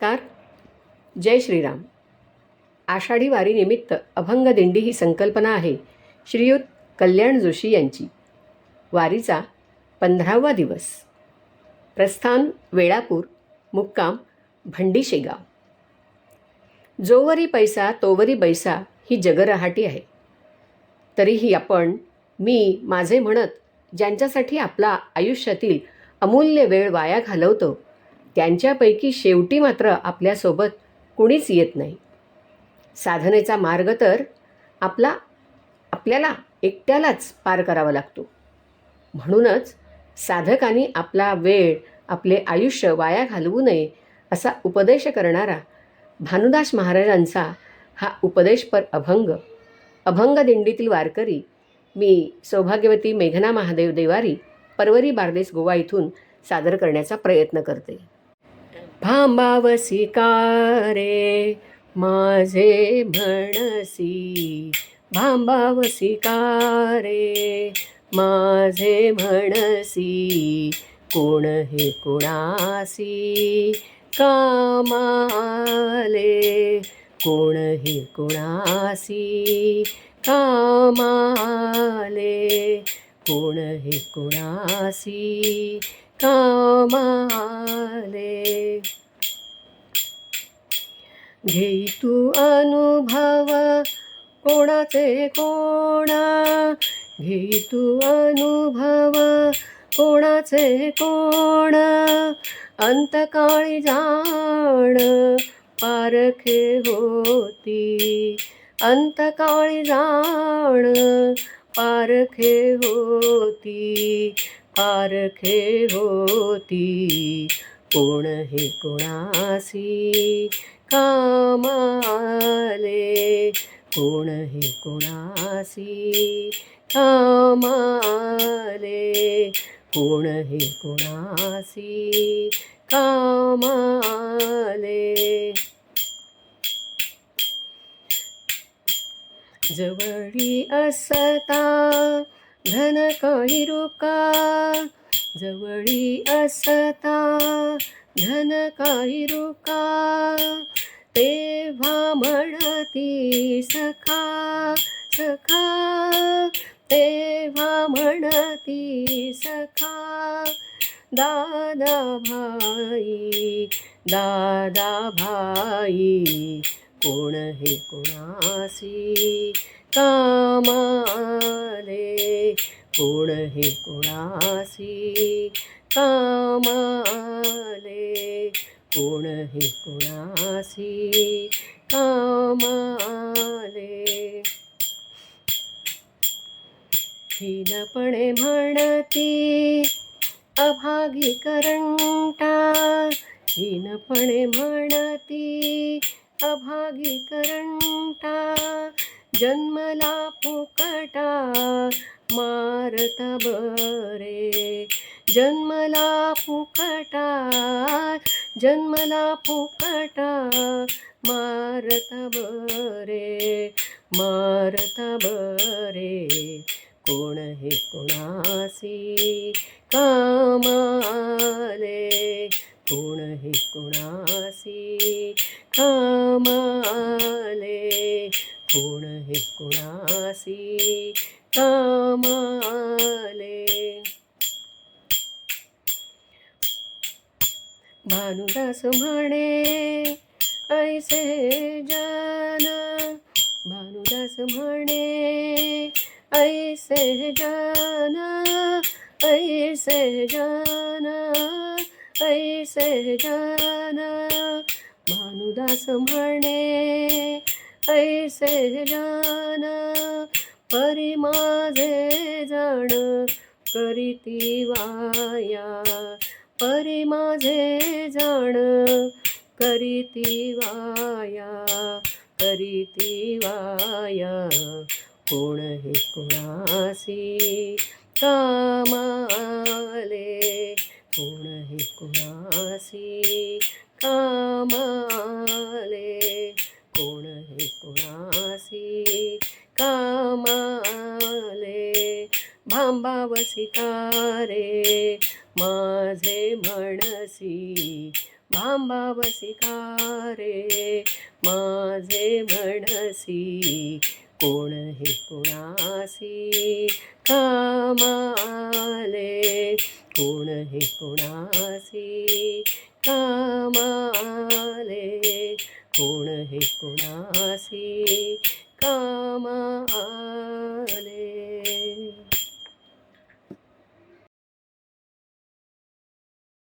Car जय श्रीराम. आषाढी वारीनिमित्त अभंग दिंडी ही संकल्पना आहे श्रीयुत कल्याण जोशी यांची. वारीचा 15वा दिवस. प्रस्थान वेळापूर, मुक्काम भंडी शेगाव. जोवरी पैसा तोवरी बैसा ही जगरहाटी आहे. तरीही आपण मी माझे म्हणत ज्यांच्यासाठी आपला आयुष्यातील अमूल्य वेळ वाया घालवतो त्यांच्यापैकी शेवटी मात्र आपल्यासोबत कुणीच येत नाही. साधनेचा मार्ग तर आपल्याला एकट्यालाच पार करावा लागतो. म्हणूनच साधकांनी आपला वेळ, आपले आयुष्य वाया घालवू नये असा उपदेश करणारा भानुदास महाराजांचा हा उपदेशपर अभंग दिंडीतील वारकरी मी सौभाग्यवती मेघना महादेव देवारी, परवरी बारदेस गोवा इथून सादर करण्याचा प्रयत्न करते. भांबावसी का रे माझे म्हणसी, भांबावसी का रे माझे म्हणसी, कोण हे कुणासी कामाले, कोण हे कुणासी कामाले, कोण हे कुणासी कामाले. घेई तू अनुभव कोणाचे कोणा, घेई तू अनुभव कोणाचे कोणा, अंतकाळी जाण पारखे होती, अंतकाळी जाण पारखे होती, पारखे होती, कोण हे कोणासी कामाले, कोण हे कोणासी कामाले, कोण हे कोणासी कामाले. जवळी असता धन काही रुका, जवळी असता धन काही रुका, तेव्हा म्हणती सखा सखा, तेव्हा म्हणती सखा, दादा भाई दादा भाई, कोण हे कोणासी कामाले, कोण हे कोणासी कामाले, कोण हे कोणासी कामाले. हीनपणे म्हणती अभागी करंटा, हीनपणे म्हणती अभागी करंटा, जन्मला फुकटा मारता बरे, जन्मला फुकटा, जन्मला फुकटा मारता बरे, मारता बरे, कोण हे कोणासी कामाले, कोण हे कोणासी कामाले, कोण हे कोणासी कामाले. भानुदास म्हणे ऐसे जन, भानुदास म्हणे ऐसे जन, ऐसे जन, ऐसे जन, भानुदास म्हणे ऐसे जन, परी माझे जण करीती वाया, परी माझे जण करीती वाया, करीती वाया, कोण हे कोणासी कामाले, कोण हे कोणासी कामाले, कोण हे कोणासी कामाले. भांबावसी का रे माझे म्हणसी, भांबावसी का रे माझे म्हणसी कोण हे कुणासी कामाले कोण हे कुणासी कामाले कोण हे कुणासी